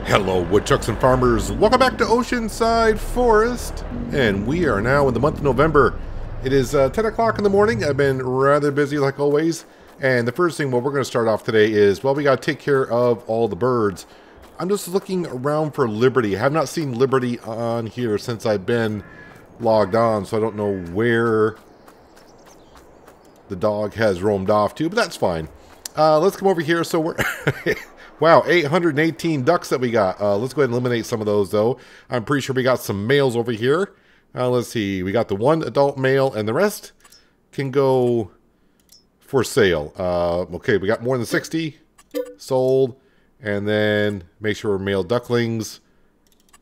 Hello, woodchucks and farmers. Welcome back to Oceanside Forest. And we are now in the month of November. It is 10 o'clock in the morning. I've been rather busy like always. And the first thing, we're going to start off today is, well, we got to take care of all the birds. I'm just looking around for Liberty. I have not seen Liberty on here since I've been logged on. So I don't know where the dog has roamed off to, but that's fine. Let's come over here. So we're... Wow, 818 ducks that we got. Let's go ahead and eliminate some of those, though. I'm pretty sure we got some males over here. Let's see. We got the one adult male, and the rest can go for sale. Okay, we got more than 60 sold. And then make sure we're male ducklings.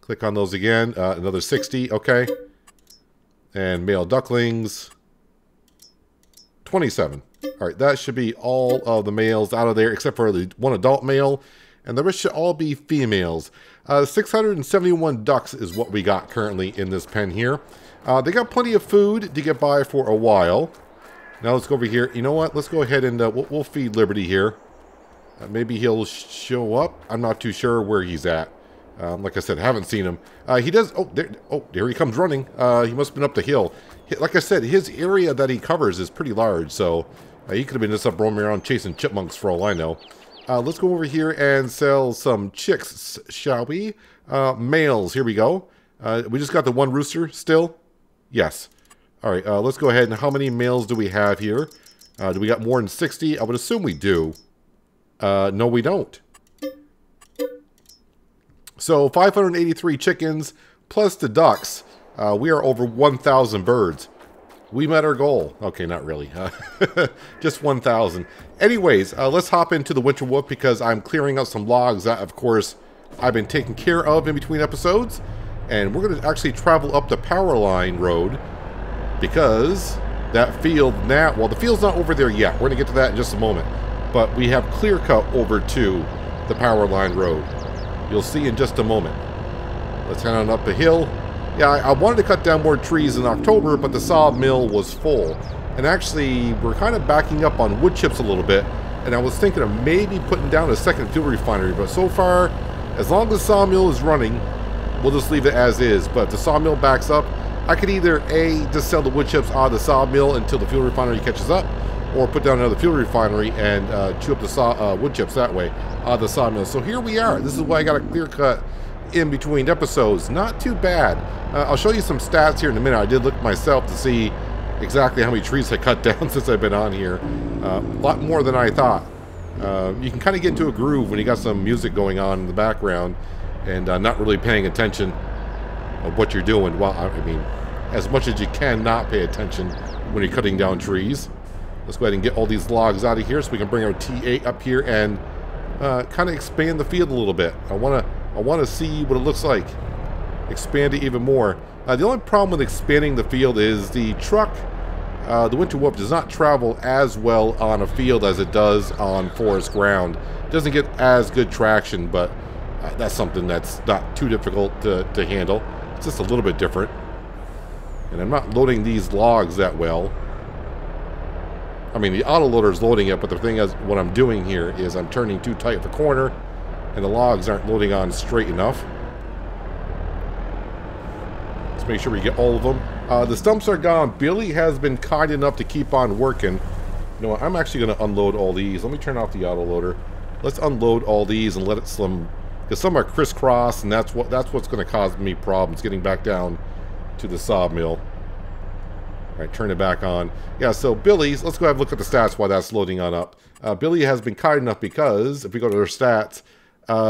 Click on those again. Another 60. Okay. And male ducklings. 27. All right, that should be all of the males out of there, except for the one adult male, and the rest should all be females. 671 ducks is what we got currently in this pen here. They got plenty of food to get by for a while. Now let's go over here. You know what? Let's go ahead and we'll feed Liberty here. Maybe he'll show up. I'm not too sure where he's at. Like I said, haven't seen him. He does. Oh, there he comes running. He must have been up the hill. Like I said, his area that he covers is pretty large, so he could have been just up roaming around chasing chipmunks for all I know. Let's go over here and sell some chicks, shall we? Males, here we go. We just got the one rooster still? Yes. All right, let's go ahead. And how many males do we have here? Do we got more than 60? I would assume we do. No, we don't. So 583 chickens plus the ducks. We are over 1,000 birds. We met our goal. Okay, not really. Just 1,000. Anyways, let's hop into the winter wolf because I'm clearing out some logs that, of course, I've been taking care of in between episodes. And we're going to actually travel up the power line road because that field now... Well, the field's not over there yet. We're going to get to that in just a moment. But we have clear cut over to the power line road. You'll see in just a moment. Let's head on up the hill. Yeah, I wanted to cut down more trees in October, but the sawmill was full. And actually, we're kind of backing up on wood chips a little bit. And I was thinking of maybe putting down a second fuel refinery. But so far, as long as the sawmill is running, we'll just leave it as is. But if the sawmill backs up, I could either A, just sell the wood chips out of the sawmill until the fuel refinery catches up, or put down another fuel refinery and chew up the wood chips that way out of the sawmill. So here we are. This is why I got a clear cut in between episodes. Not too bad. I'll show you some stats here in a minute. I did look myself to see exactly how many trees I cut down since I've been on here. A lot more than I thought. You can kind of get into a groove when you got some music going on in the background and not really paying attention of what you're doing. Well, I mean, as much as you can not pay attention when you're cutting down trees. Let's go ahead and get all these logs out of here so we can bring our T8 up here and kind of expand the field a little bit. I want to see what it looks like. Expand it even more. The only problem with expanding the field is the truck, the winter wolf, does not travel as well on a field as it does on forest ground. It doesn't get as good traction, but that's something that's not too difficult to handle. It's just a little bit different. And I'm not loading these logs that well. I mean, the autoloader is loading it, but the thing is, what I'm doing here is I'm turning too tight at the corner, and the logs aren't loading on straight enough. Let's make sure we get all of them. The stumps are gone. Billy has been kind enough to keep on working. You know what? I'm actually going to unload all these. Let me turn off the autoloader. Let's unload all these and let it slim, because some are crisscross, and that's what's going to cause me problems getting back down to the sawmill. All right, turn it back on. Yeah, so Billy's, let's go have a look at the stats while that's loading on up. Billy has been kind enough because, if we go to their stats,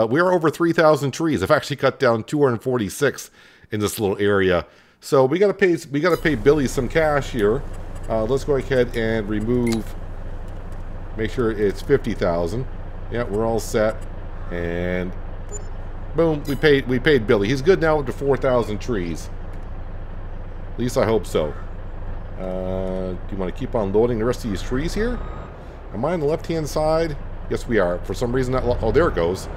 we are over 3,000 trees. I've actually cut down 246 in this little area. So we gotta pay Billy some cash here. Let's go ahead and remove, make sure it's 50,000. Yeah, we're all set. And boom, we paid Billy. He's good now up to 4,000 trees. At least I hope so. Do you want to keep on loading the rest of these trees here? Am I on the left-hand side? Yes, we are. For some reason, that... Oh, there it goes.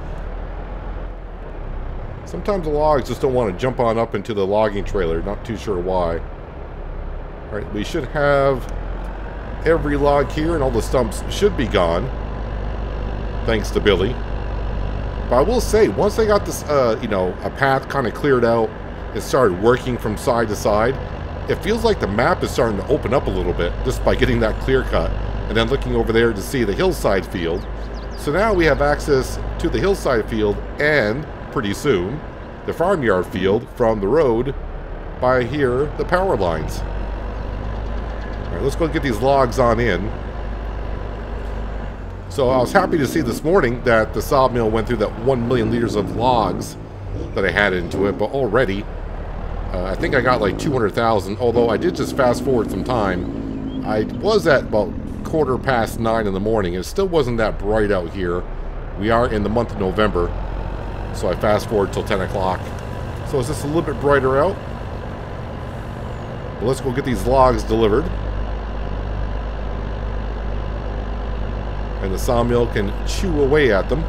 Sometimes the logs just don't want to jump on up into the logging trailer. Not too sure why. Alright, we should have every log here, and all the stumps should be gone. Thanks to Billy. But I will say, once they got this, you know, a path kind of cleared out and started working from side to side, it feels like the map is starting to open up a little bit just by getting that clear cut and then looking over there to see the hillside field. So now we have access to the hillside field and, pretty soon, the farmyard field from the road by here, the power lines. All right, let's go get these logs on in. So I was happy to see this morning that the sawmill went through that 1 million liters of logs that I had into it, but already I think I got like 200,000, although I did just fast forward some time. I was at about 9:15 in the morning. It still wasn't that bright out here. We are in the month of November, so I fast forward till 10 o'clock. So it's just a little bit brighter out. But let's go get these logs delivered. And the sawmill can chew away at them.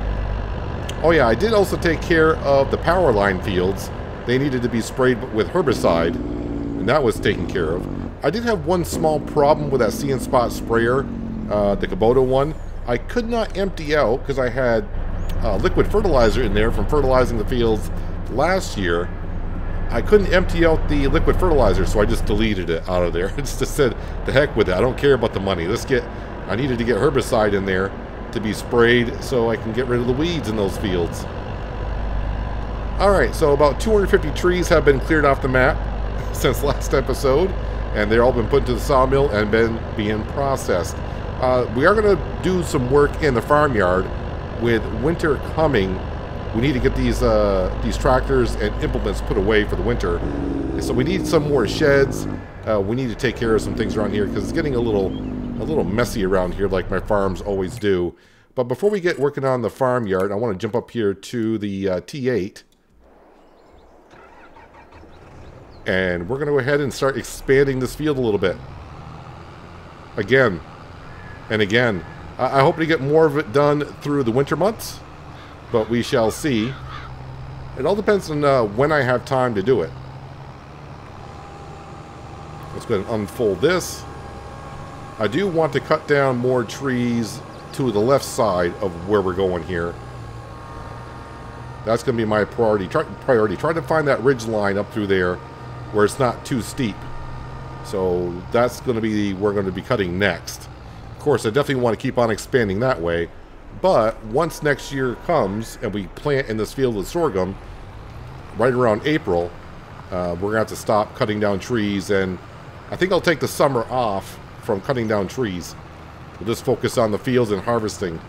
Oh yeah, I did also take care of the power line fields. They needed to be sprayed with herbicide, and that was taken care of. I did have one small problem with that See and Spot sprayer, the Kubota one. I could not empty out because I had liquid fertilizer in there from fertilizing the fields last year. I couldn't empty out the liquid fertilizer, so I just deleted it out of there. I just said, the heck with it. I don't care about the money. I needed to get herbicide in there to be sprayed so I can get rid of the weeds in those fields. Alright, so about 250 trees have been cleared off the map since last episode, and they've all been put into the sawmill and being processed. We are going to do some work in the farmyard. With winter coming, we need to get these tractors and implements put away for the winter. So we need some more sheds. We need to take care of some things around here because it's getting a little messy around here, like my farms always do. But before we get working on the farmyard, I want to jump up here to the T8. And we're going to go ahead and start expanding this field a little bit. Again and again. I hope to get more of it done through the winter months, but we shall see. It all depends on when I have time to do it. Let's go ahead and unfold this. I do want to cut down more trees to the left side of where we're going here. That's going to be my priority. Try to find that ridge line up through there where it's not too steep. So that's going to be we're going to be cutting next. Of course, I definitely want to keep on expanding that way. But once next year comes and we plant in this field of sorghum, right around April, we're going to have to stop cutting down trees. And I think I'll take the summer off from cutting down trees. We'll just focus on the fields and harvesting.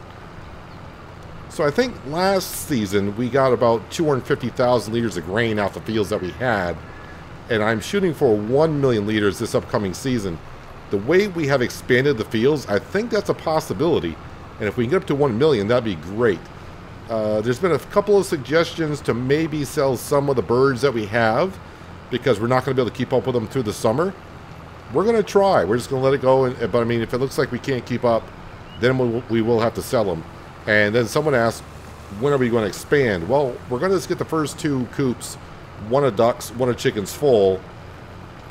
So I think last season we got about 250,000 liters of grain off the fields that we had. And I'm shooting for 1 million liters this upcoming season. The way we have expanded the fields, I think that's a possibility. And if we can get up to 1 million, that'd be great. There's been a couple of suggestions to maybe sell some of the birds that we have, because we're not going to be able to keep up with them through the summer. We're going to try. We're just going to let it go. But I mean, if it looks like we can't keep up, then we will have to sell them. And then someone asked, when are we going to expand? Well, we're going to just get the first 2 coops, one of ducks, one of chickens full,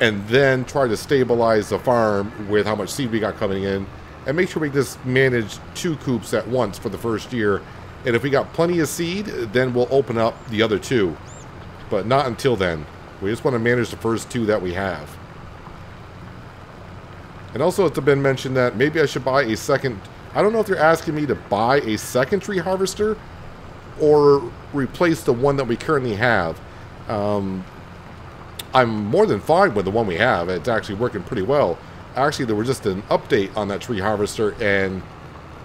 and then try to stabilize the farm with how much seed we got coming in, and make sure we just manage 2 coops at once for the first year. And if we got plenty of seed, then we'll open up the other 2. But not until then. We just want to manage the first 2 that we have. And also it's been mentioned that maybe I should buy a second. I don't know if they're asking me to buy a second tree harvester or replace the one that we currently have. I'm more than fine with the one we have. It's actually working pretty well. Actually, there was just an update on that tree harvester, and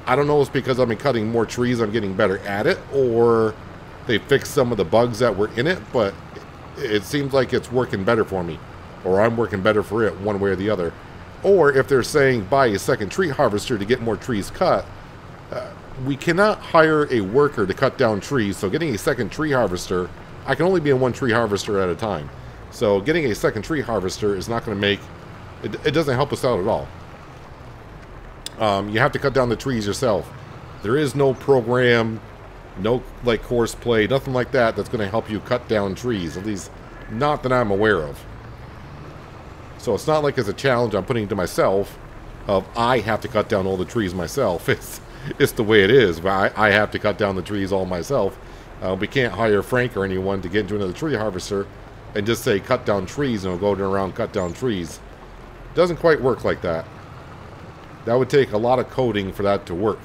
I don't know if it's because I've been cutting more trees, I'm getting better at it, or they fixed some of the bugs that were in it, but it seems like it's working better for me, or I'm working better for it, one way or the other. Or if they're saying buy a second tree harvester to get more trees cut, we cannot hire a worker to cut down trees, so getting a second tree harvester, I can only be in one tree harvester at a time. So getting a second tree harvester is not going to make, it doesn't help us out at all. You have to cut down the trees yourself. There is no program, no like course play, nothing like that that's going to help you cut down trees, at least not that I'm aware of. So it's not like it's a challenge I'm putting to myself of I have to cut down all the trees myself. It's the way it is. I have to cut down the trees all myself. We can't hire Frank or anyone to get into another tree harvester and just say cut down trees and we'll go around cut down trees. It doesn't quite work like that. That would take a lot of coding for that to work.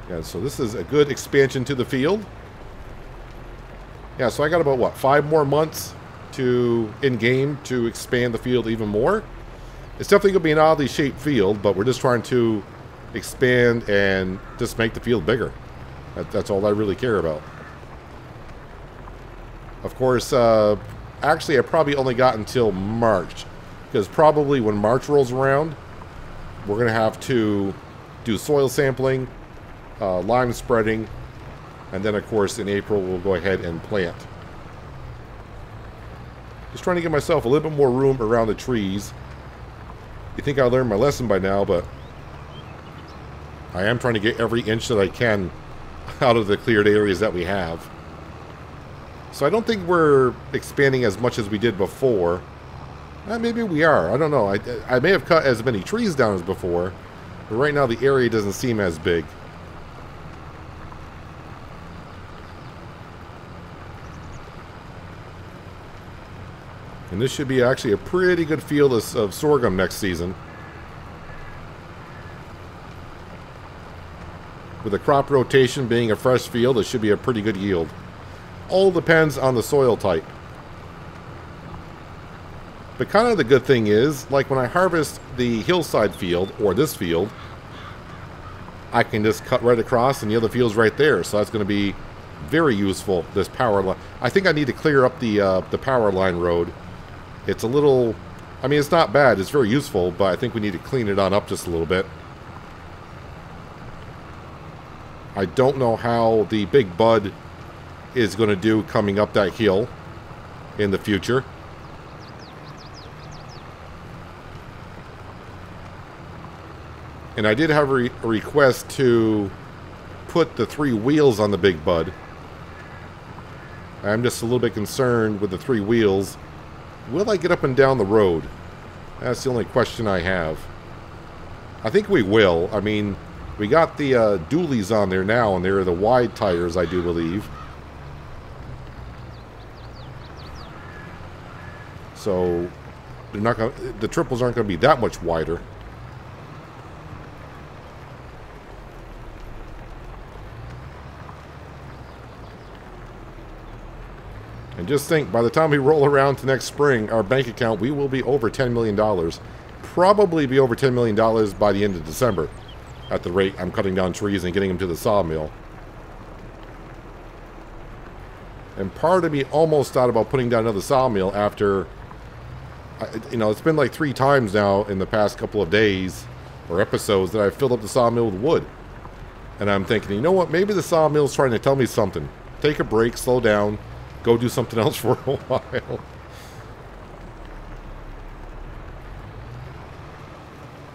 Yeah, so this is a good expansion to the field. Yeah, so I got about, what, 5 more months to in-game to expand the field even more. It's definitely going to be an oddly shaped field, but we're just trying to expand and just make the field bigger. That's all I really care about. Of course, actually I probably only got until March, because probably when March rolls around, we're going to have to do soil sampling, lime spreading, and then of course in April we'll go ahead and plant. Just trying to give myself a little bit more room around the trees. You think I learned my lesson by now, but I am trying to get every inch that I can out of the cleared areas that we have. So I don't think we're expanding as much as we did before. Maybe we are. I don't know. I may have cut as many trees down as before, but right now the area doesn't seem as big. And this should be actually a pretty good field of sorghum next season. With the crop rotation being a fresh field, it should be a pretty good yield. All depends on the soil type. But kind of the good thing is, like when I harvest the hillside field, or this field, I can just cut right across and the other field's right there. So that's going to be very useful, this power line. I think I need to clear up the power line road. It's a little, I mean, it's not bad. It's very useful, but I think we need to clean it on up just a little bit. I don't know how the big bud is going to do coming up that hill in the future. And I did have a request to put the 3 wheels on the big bud. I'm just a little bit concerned with the 3 wheels. Will I get up and down the road? That's the only question I have. I think we will. I mean, we got the dualies on there now, and they're the wide tires, I do believe. So they're not gonna, the triples aren't going to be that much wider. And just think, by the time we roll around to next spring, our bank account, we will be over $10 million. Probably be over $10 million by the end of December, at the rate I'm cutting down trees and getting them to the sawmill. And part of me almost thought about putting down another sawmill after, you know, it's been like 3 times now in the past couple of days, or episodes, that I've filled up the sawmill with wood. And I'm thinking, you know what, maybe the sawmill's trying to tell me something. Take a break, slow down. Go do something else for a while.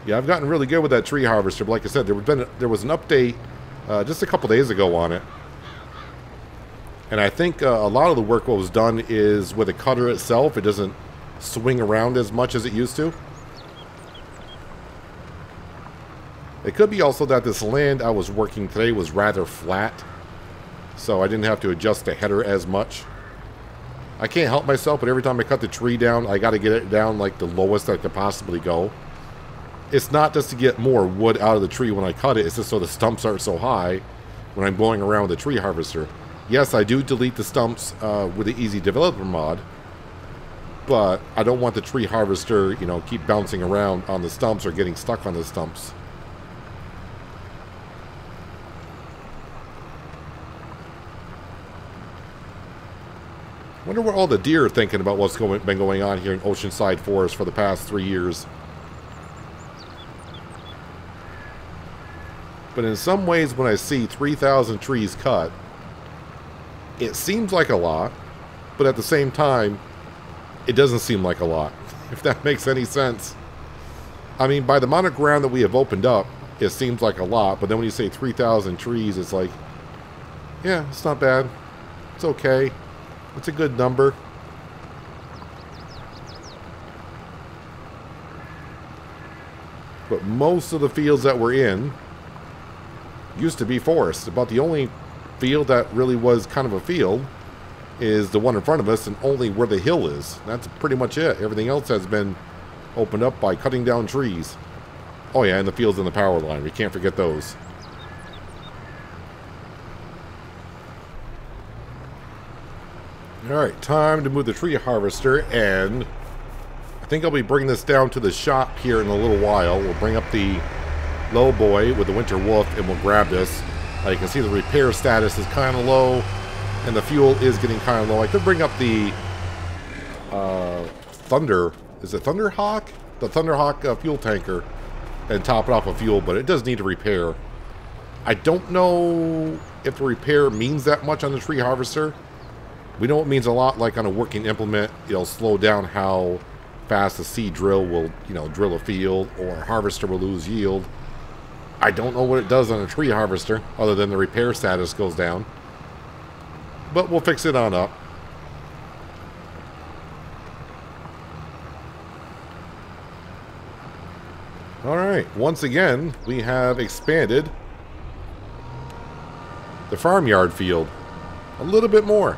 Yeah, I've gotten really good with that tree harvester. But like I said, there was an update just a couple days ago on it. And I think a lot of the work what was done is with the cutter itself. It doesn't swing around as much as it used to. It could be also that this land I was working today was rather flat, so I didn't have to adjust the header as much. I can't help myself, but every time I cut the tree down, I got to get it down like the lowest I could possibly go. It's not just to get more wood out of the tree when I cut it, it's just so the stumps aren't so high when I'm going around with the tree harvester. Yes, I do delete the stumps with the Easy Developer mod, but I don't want the tree harvester, you know, keep bouncing around on the stumps or getting stuck on the stumps. Wonder what all the deer are thinking about what's been going on here in Oceanside Forest for the past 3 years. But in some ways, when I see 3,000 trees cut, it seems like a lot, but at the same time, it doesn't seem like a lot, if that makes any sense. I mean, by the amount of ground that we have opened up, it seems like a lot, but then when you say 3,000 trees, it's like, yeah, it's not bad. It's okay. It's a good number. But most of the fields that we're in used to be forest. About the only field that really was kind of a field is the one in front of us, and only where the hill is. That's pretty much it. Everything else has been opened up by cutting down trees. Oh yeah, and the fields and the power line. We can't forget those. Alright, time to move the tree harvester, and I think I'll be bringing this down to the shop here in a little while. We'll bring up the low boy with the winter wolf, and we'll grab this. You can see the repair status is kind of low, and the fuel is getting kind of low. I could bring up the Thunder, is it Thunderhawk? The Thunderhawk fuel tanker, and top it off with fuel, but it does need a repair. I don't know if the repair means that much on the tree harvester. We know it means a lot, like on a working implement. It'll slow down how fast a seed drill will, drill a field, or a harvester will lose yield. I don't know what it does on a tree harvester, other than the repair status goes down. But we'll fix it on up. Alright, once again, we have expanded the farmyard field a little bit more.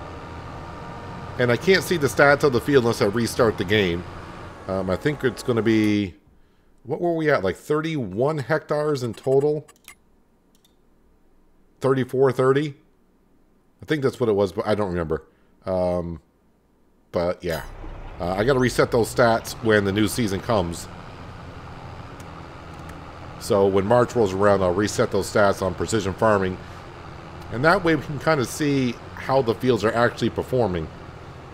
And I can't see the stats of the field unless I restart the game. I think it's going to be... What were we at? Like 31 hectares in total? 34, 30? I think that's what it was, but I don't remember. But yeah. I got to reset those stats when the new season comes. So when March rolls around, I'll reset those stats on precision farming. And that way we can kind of see how the fields are actually performing.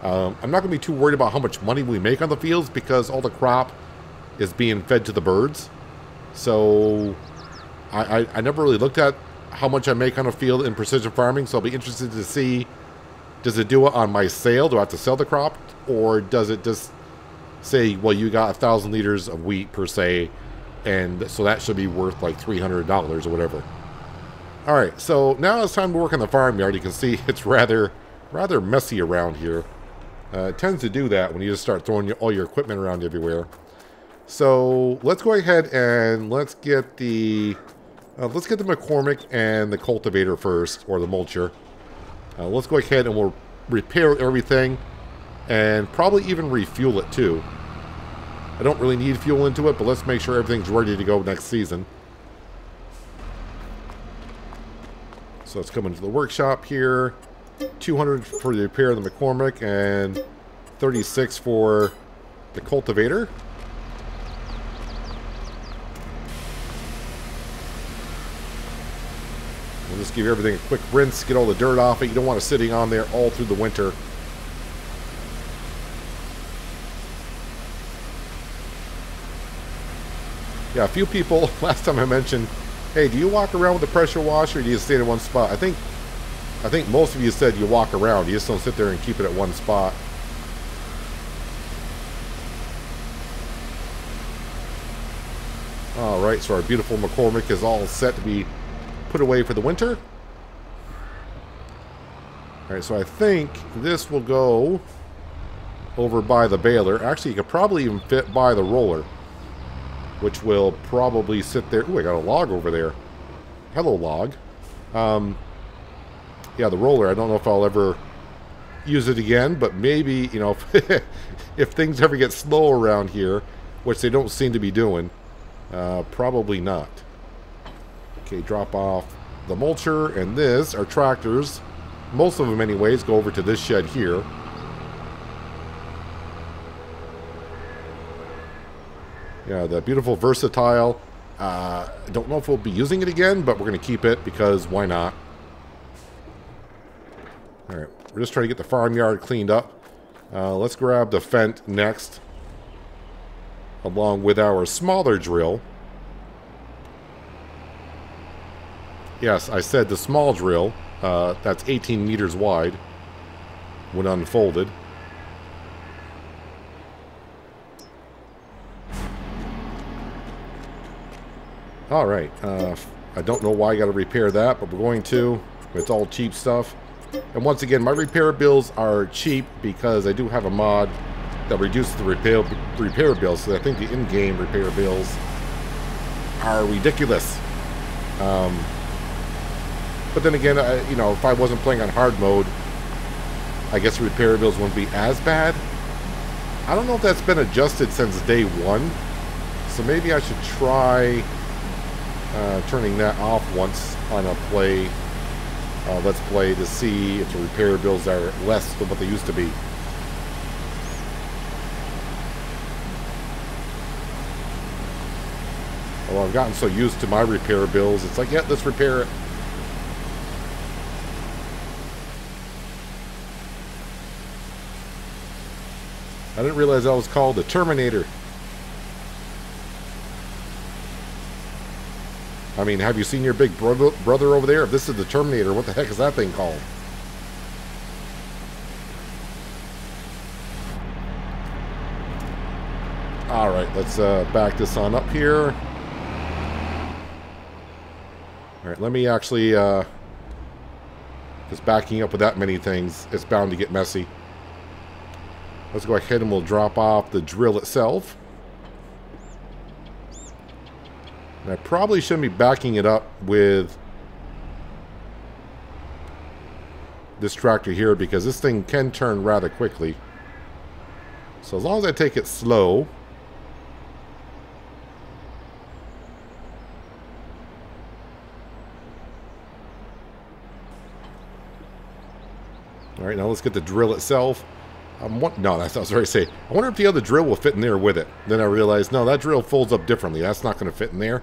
I'm not going to be too worried about how much money we make on the fields, because all the crop is being fed to the birds. So I never really looked at how much I make on a field in precision farming, so I'll be interested to see, does it do it on my sale? Do I have to sell the crop? Or does it just say, well, you got 1,000 liters of wheat per se, and so that should be worth like $300 or whatever. Alright, so now it's time to work on the farmyard. You can see it's rather messy around here. It tends to do that when you just start throwing all your equipment around everywhere. So let's go ahead and let's get the McCormick and the cultivator first, or the mulcher. Let's go ahead and we'll repair everything, and probably even refuel it too. I don't really need fuel into it, but let's make sure everything's ready to go next season. So let's come into the workshop here. 200 for the repair of the McCormick, and 36 for the cultivator. We'll just give everything a quick rinse, get all the dirt off it. You don't want it sitting on there all through the winter. Yeah, a few people, last time I mentioned, hey, do you walk around with a pressure washer, or do you stay in one spot? I think most of you said you walk around. You just don't sit there and keep it at one spot. Alright, so our beautiful McCormick is all set to be put away for the winter. Alright, so I think this will go over by the baler. Actually, you could probably even fit by the roller, which will probably sit there. Ooh, I got a log over there. Hello, log. Yeah, the roller, I don't know if I'll ever use it again, but maybe, if things ever get slow around here, which they don't seem to be doing, probably not. Okay, drop off the mulcher, and this, our tractors, most of them anyways, go over to this shed here. Yeah, the beautiful Versatile. I don't know if we'll be using it again, but we're going to keep it because why not? Alright, we're just trying to get the farmyard cleaned up. Let's grab the Fendt next, along with our smaller drill. Yes, I said the small drill. That's 18 meters wide when unfolded. Alright, I don't know why I got to repair that, but we're going to. It's all cheap stuff. And once again, my repair bills are cheap because I do have a mod that reduces the repair bills. So I think the in-game repair bills are ridiculous. But then again, you know, if I wasn't playing on hard mode, I guess the repair bills wouldn't be as bad. I don't know if that's been adjusted since day one. So maybe I should try turning that off once on a let's play to see if the repair bills are less than what they used to be. Well, I've gotten so used to my repair bills, it's like, yeah, let's repair it. I didn't realize that was called the Terminator. I mean, have you seen your big brother over there? If this is the Terminator, what the heck is that thing called? Alright, let's back this on up here. Alright, let me actually, because backing up with that many things, it's bound to get messy. Let's go ahead and we'll drop off the drill itself. And I probably shouldn't be backing it up with this tractor here because this thing can turn rather quickly. So as long as I take it slow. Alright, now let's get the drill itself. No, that's what I was already saying. I wonder if the other drill will fit in there with it. Then I realized, no, that drill folds up differently. That's not going to fit in there.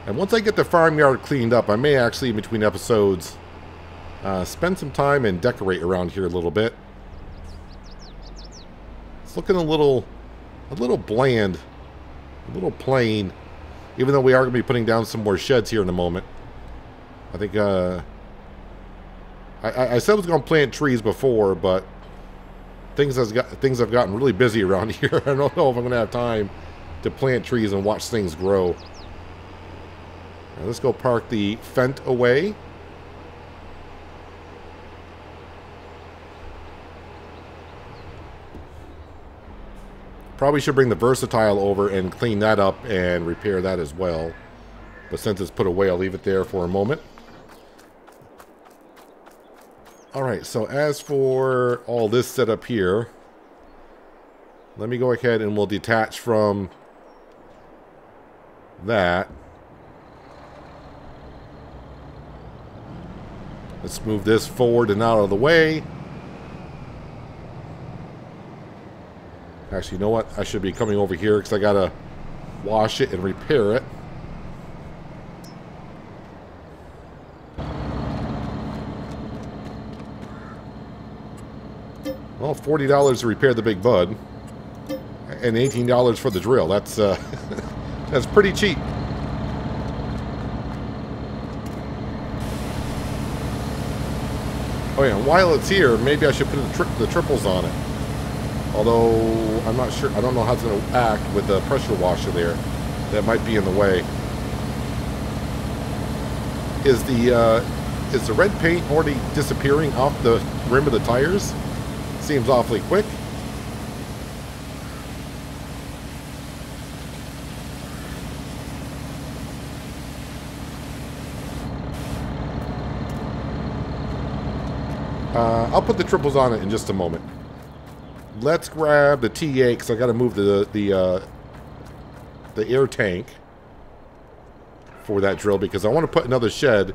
And once I get the farmyard cleaned up, I may actually, in between episodes, spend some time and decorate around here a little bit. It's looking a little bland, a little plain. Even though we are going to be putting down some more sheds here in a moment. I think, I said I was going to plant trees before, but things have gotten really busy around here. I don't know if I'm going to have time to plant trees and watch things grow. Now, let's go park the Fendt away. Probably should bring the Versatile over and clean that up and repair that as well. But since it's put away, I'll leave it there for a moment. Alright, so as for all this setup here, let me go ahead and we'll detach from that. Let's move this forward and out of the way. Actually, you know what? I should be coming over here because I gotta wash it and repair it. Well, $40 to repair the Big Bud, and $18 for the drill. That's that's pretty cheap. Oh yeah, and while it's here, maybe I should put the triples on it. Although, I'm not sure, I don't know how it's going to act with the pressure washer there. That might be in the way. Is the red paint already disappearing off the rim of the tires? Seems awfully quick. I'll put the triples on it in just a moment. Let's grab the T8 because I got to move the air tank for that drill because I want to put another shed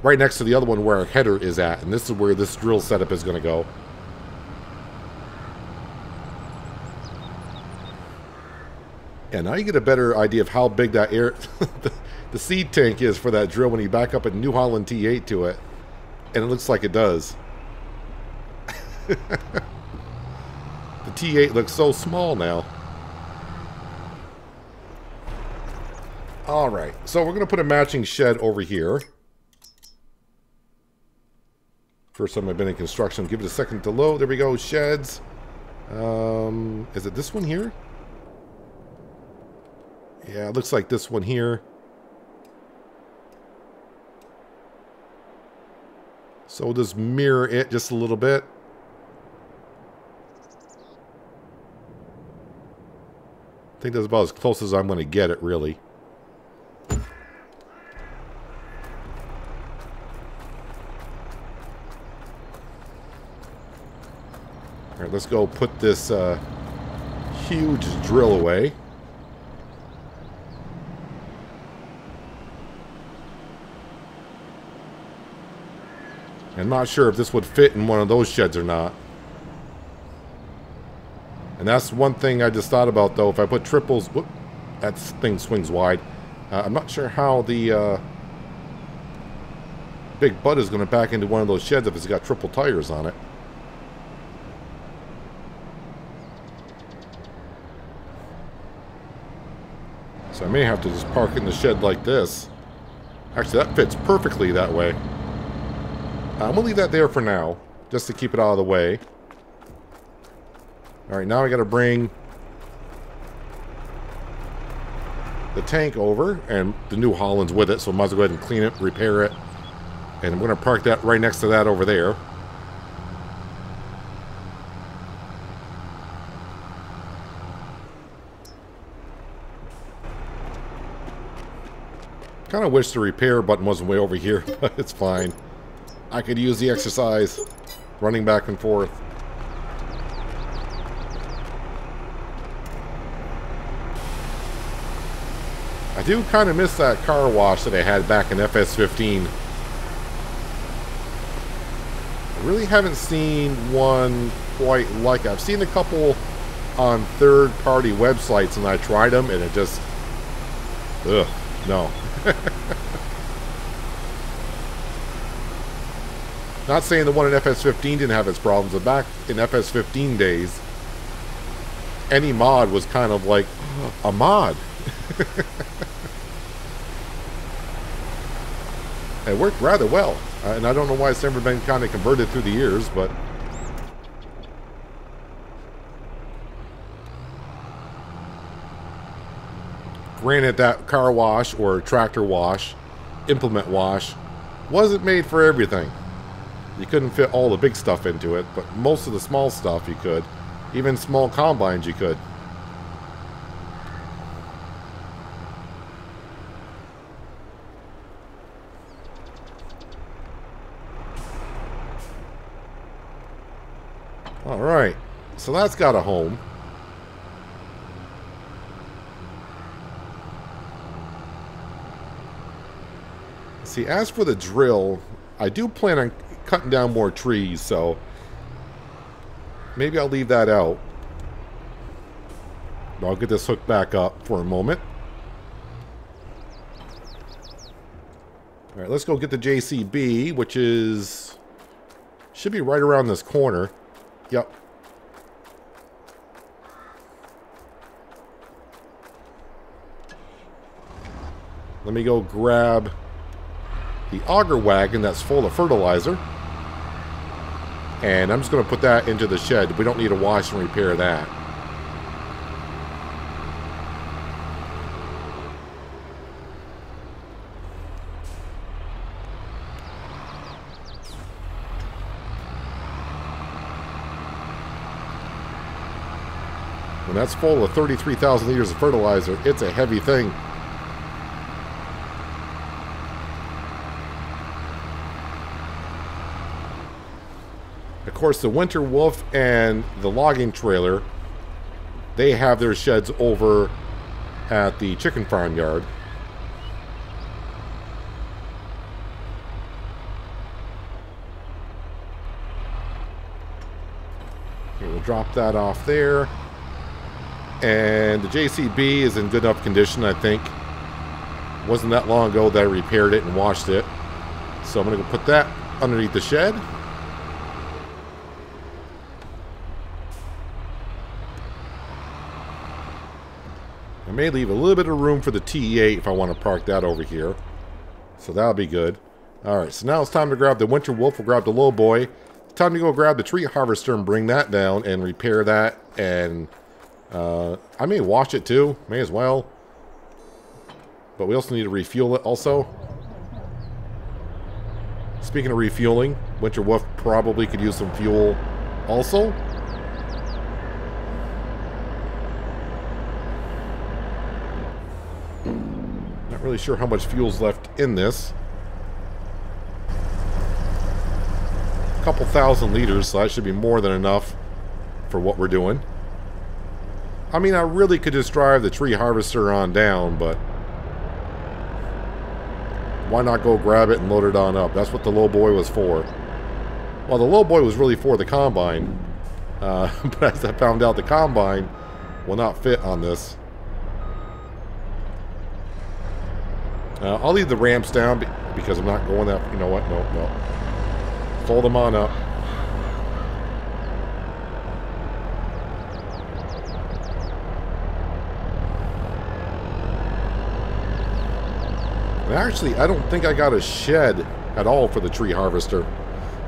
right next to the other one where our header is at, and this is where this drill setup is going to go. And now you get a better idea of how big that the seed tank is for that drill when you back up a New Holland T8 to it, and it looks like it does. The T8 looks so small now. Alright, so we're going to put a matching shed over here. First time I've been in construction. Give it a second to load. There we go, sheds. Is it this one here? Yeah, it looks like this one here. So we'll just mirror it just a little bit. think that's about as close as I'm going to get it, really. Alright, let's go put this huge drill away. I'm not sure if this would fit in one of those sheds or not. And that's one thing I just thought about, though. If I put triples... Whoop, that thing swings wide. I'm not sure how the Big Bud is going to back into one of those sheds if it's got triple tires on it. So I may have to just park it in the shed like this. Actually, that fits perfectly that way. I'm going to leave that there for now, just to keep it out of the way. Alright, now I got to bring the tank over, and the New Holland's with it, so I might as well go ahead and clean it, repair it. And I'm going to park that right next to that over there. Kind of wish the repair button wasn't way over here, but it's fine. I could use the exercise, running back and forth. I do kind of miss that car wash that I had back in FS15. I really haven't seen one quite like it. I've seen a couple on third-party websites, and I tried them, and it just... Ugh, no. Not saying the one in FS15 didn't have its problems, but back in FS15 days, any mod was kind of like a mod. It worked rather well, and I don't know why it's never been kind of converted through the years, but... Granted, that car wash or tractor wash, implement wash, wasn't made for everything. You couldn't fit all the big stuff into it, but most of the small stuff you could. Even small combines you could. Alright, so that's got a home. See, as for the drill, I do plan on cutting down more trees, so maybe I'll leave that out. But I'll get this hooked back up for a moment. Alright, let's go get the JCB, which is... should be right around this corner. Yep. Let me go grab the auger wagon that's full of fertilizer. And I'm just going to put that into the shed. We don't need to wash and repair that. When that's full of 33,000 liters of fertilizer, it's a heavy thing. Of course, the Winter Wolf and the logging trailer, they have their sheds over at the chicken farm yard. Okay, we'll drop that off there. And the JCB is in good enough condition, I think. It wasn't that long ago that I repaired it and washed it. So I'm going to go put that underneath the shed. I may leave a little bit of room for the TE8 if I want to park that over here. So that'll be good. Alright, so now it's time to grab the Winter Wolf. We'll grab the low boy. Time to go grab the tree harvester and bring that down and repair that. And I may wash it too. May as well. But we also need to refuel it also. Speaking of refueling, Winter Wolf probably could use some fuel also. really sure how much fuel's left in this. A couple thousand liters, so that should be more than enough for what we're doing. I mean, I really could just drive the tree harvester on down, but why not go grab it and load it on up? That's what the low boy was for. Well, the low boy was really for the combine, but as I found out, the combine will not fit on this. I'll leave the ramps down because I'm not going that. You know what? No. Fold them on up. Actually, I don't think I got a shed at all for the tree harvester.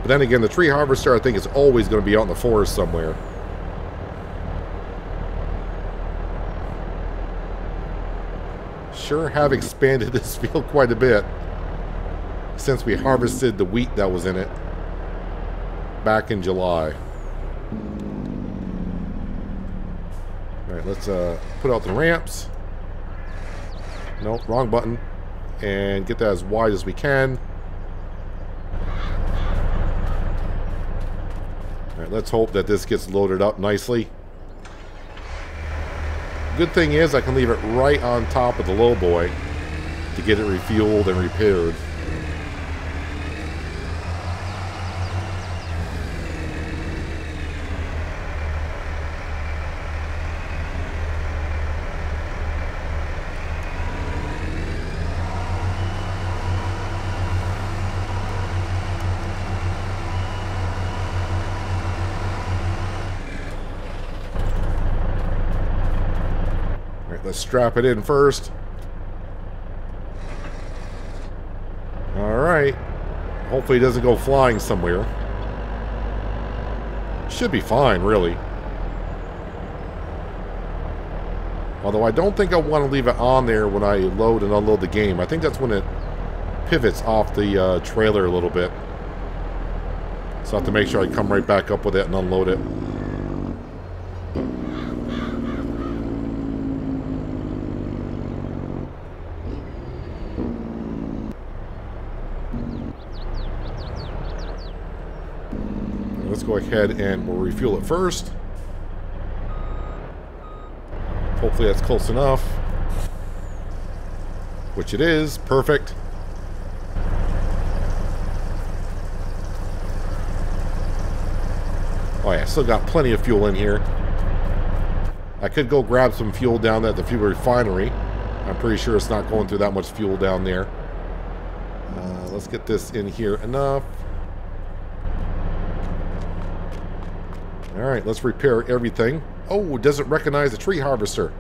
But then again, the tree harvester, I think, is always going to be out in the forest somewhere. Sure have expanded this field quite a bit since we harvested the wheat that was in it back in July. Alright, let's put out the ramps. Nope, wrong button. And get that as wide as we can. Alright, let's hope that this gets loaded up nicely. Good thing is I can leave it right on top of the low boy to get it refueled and repaired. Let's strap it in first. Alright. Hopefully it doesn't go flying somewhere. Should be fine, really. Although I don't think I want to leave it on there when I load and unload the game. I think that's when it pivots off the trailer a little bit. So I have to make sure I come right back up with it and unload it. Let's go ahead and we'll refuel it first. Hopefully that's close enough. Which it is. Perfect. Oh yeah, still got plenty of fuel in here. I could go grab some fuel down at the fuel refinery. I'm pretty sure it's not going through that much fuel down there. Let's get this in here enough. Alright, let's repair everything. Oh, it doesn't recognize the tree harvester.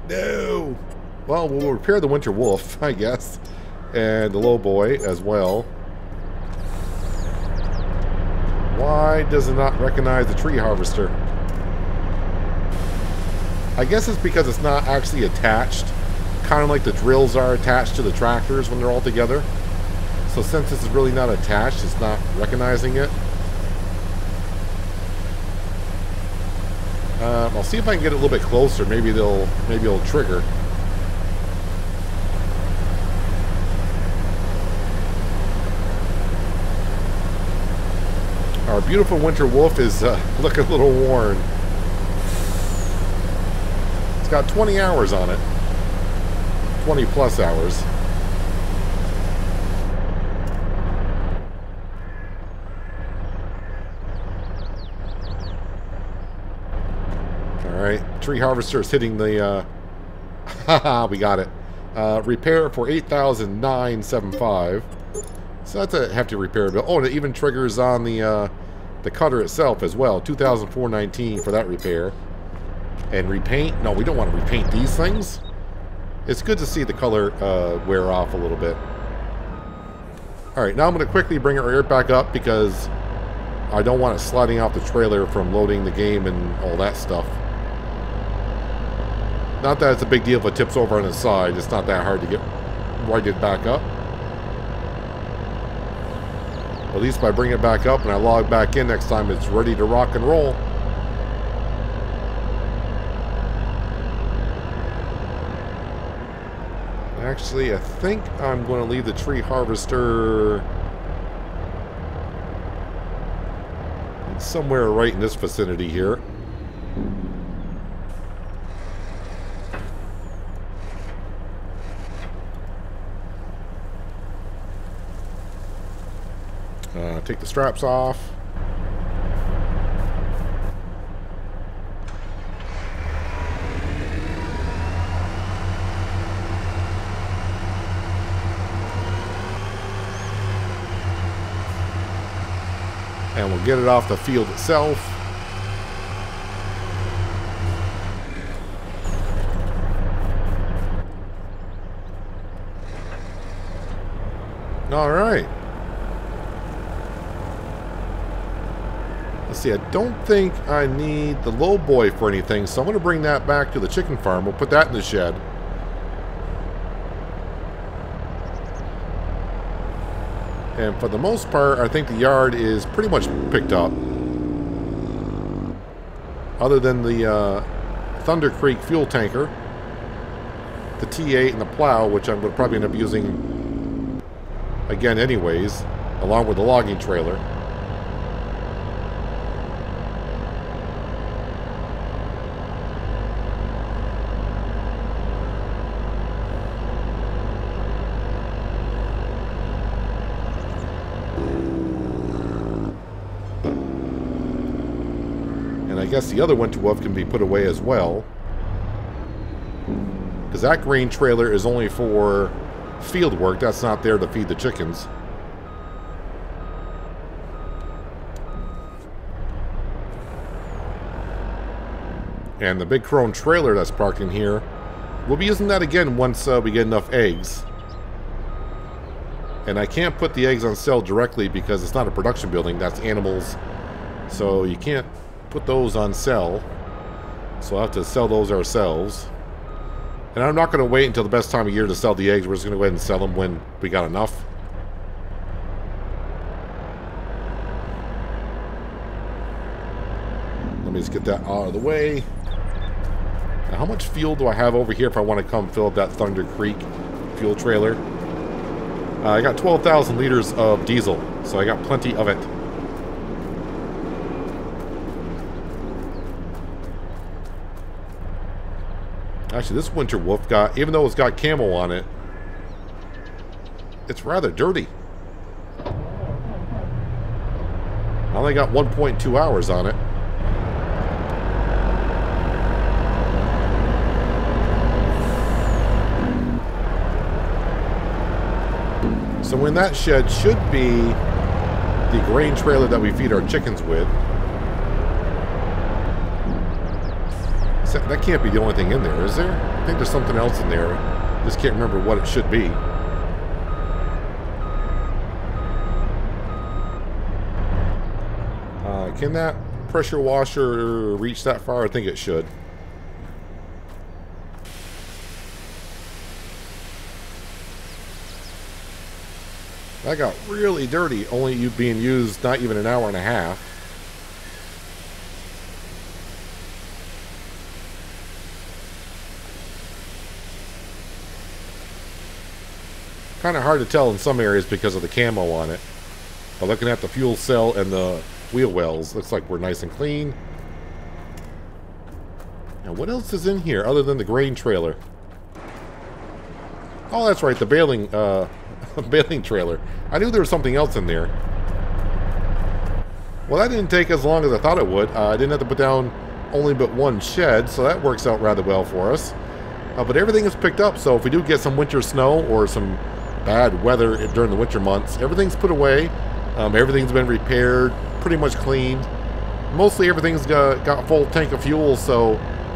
No! Well, we'll repair the winter wolf, I guess. And the low boy as well. Why does it not recognize the tree harvester? I guess it's because it's not actually attached. Kind of like the drills are attached to the tractors when they're all together. So since this is really not attached, it's not recognizing it. I'll see if I can get it a little bit closer. Maybe it'll trigger. Our beautiful winter wolf is looking a little worn. It's got 20 hours on it. 20 plus hours. Alright, tree harvester is hitting the, haha, we got it. Repair for $8,975. So that's a hefty repair bill. Oh, and it even triggers on the cutter itself as well. $2,419 for that repair. And repaint? No, we don't want to repaint these things. It's good to see the color wear off a little bit. Alright, now I'm going to quickly bring our air back up because I don't want it sliding off the trailer from loading the game and all that stuff. Not that it's a big deal if it tips over on its side. It's not that hard to get righted back up. At least by bringing it back up and I log back in next time, it's ready to rock and roll. Actually, I think I'm going to leave the tree harvester somewhere right in this vicinity here. Take the straps off. And we'll get it off the field itself. All right. Let's see, I don't think I need the low boy for anything, so I'm going to bring that back to the chicken farm. We'll put that in the shed. And for the most part, I think the yard is pretty much picked up. Other than the Thunder Creek fuel tanker, the T8 and the plow, which I'm going to probably end up using again anyways, along with the logging trailer. I guess the other winter wolf can be put away as well, because that grain trailer is only for field work. That's not there to feed the chickens. And the big Krone trailer that's parked in here, we'll be using that again once we get enough eggs. And I can't put the eggs on sale directly because it's not a production building, that's animals, so you can't put those on sell, so I'll have to sell those ourselves. And I'm not going to wait until the best time of year to sell the eggs. We're just going to go ahead and sell them when we got enough. Let me just get that out of the way. Now, how much fuel do I have over here if I want to come fill up that Thunder Creek fuel trailer? I got 12,000 liters of diesel, so I got plenty of it. Actually, this winter wolf got, even though it's got camo on it, it's rather dirty. I only got 1.2 hours on it. So in that shed should be the grain trailer that we feed our chickens with. That can't be the only thing in there, is there? I think there's something else in there. Just can't remember what it should be. Can that pressure washer reach that far? I think it should. That got really dirty, only being used not even an hour and a half. Kind of hard to tell in some areas because of the camo on it. But looking at the fuel cell and the wheel wells, looks like we're nice and clean. Now, what else is in here other than the grain trailer? Oh, that's right, the baling, baling trailer. I knew there was something else in there. Well, that didn't take as long as I thought it would. I didn't have to put down only but one shed, so that works out rather well for us. But everything is picked up, so if we do get some winter snow or some bad weather during the winter months, everything's put away. Everything's been repaired, pretty much cleaned. Mostly everything's got full tank of fuel, so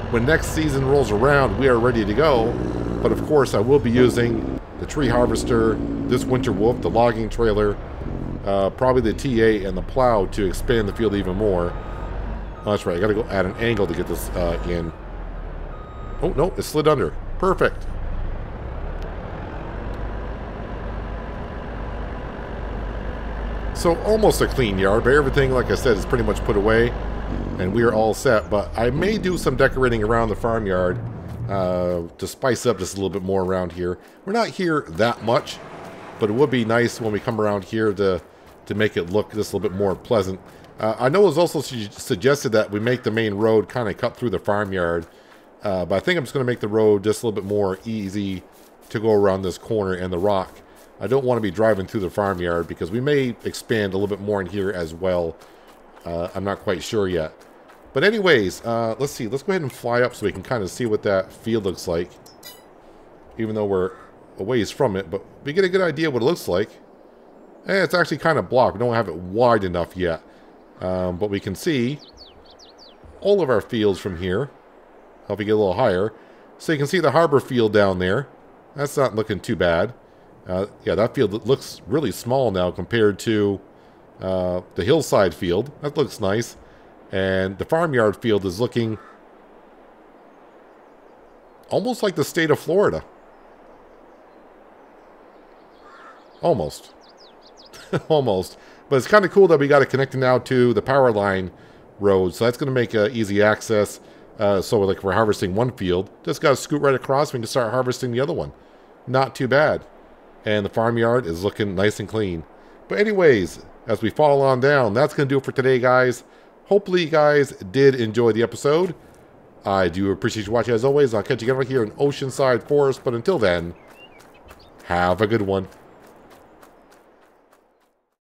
when next season rolls around, we are ready to go. But of course, I will be using the tree harvester, this winter wolf, the logging trailer, probably the T8 and the plow to expand the field even more. Oh, that's right, I gotta go at an angle to get this in. Oh, no, it slid under. Perfect. So almost a clean yard, but everything, like I said, is pretty much put away, and we are all set. But I may do some decorating around the farmyard to spice up just a little bit more around here. We're not here that much, but it would be nice when we come around here to make it look just a little bit more pleasant. I know it was also suggested that we make the main road kind of cut through the farmyard, but I think I'm just going to make the road just a little bit more easy to go around this corner and the rock. I don't want to be driving through the farmyard because we may expand a little bit more in here as well. I'm not quite sure yet. But anyways, let's see. Let's go ahead and fly up so we can kind of see what that field looks like. Even though we're a ways from it, but we get a good idea what it looks like. And it's actually kind of blocked. We don't have it wide enough yet. But we can see all of our fields from here. If we get a little higher. So you can see the harbor field down there. That's not looking too bad. Yeah, that field looks really small now compared to the hillside field. That looks nice. And the farmyard field is looking almost like the state of Florida. Almost. Almost. But it's kind of cool that we got it connected now to the power line road. So that's going to make easy access. So like we're harvesting one field. Just got to scoot right across. We can start harvesting the other one. Not too bad. And the farmyard is looking nice and clean. But anyways, as we fall on down, that's going to do it for today, guys. Hopefully you guys did enjoy the episode. I do appreciate you watching as always. I'll catch you again right here in Oceanside Forest. But until then, have a good one.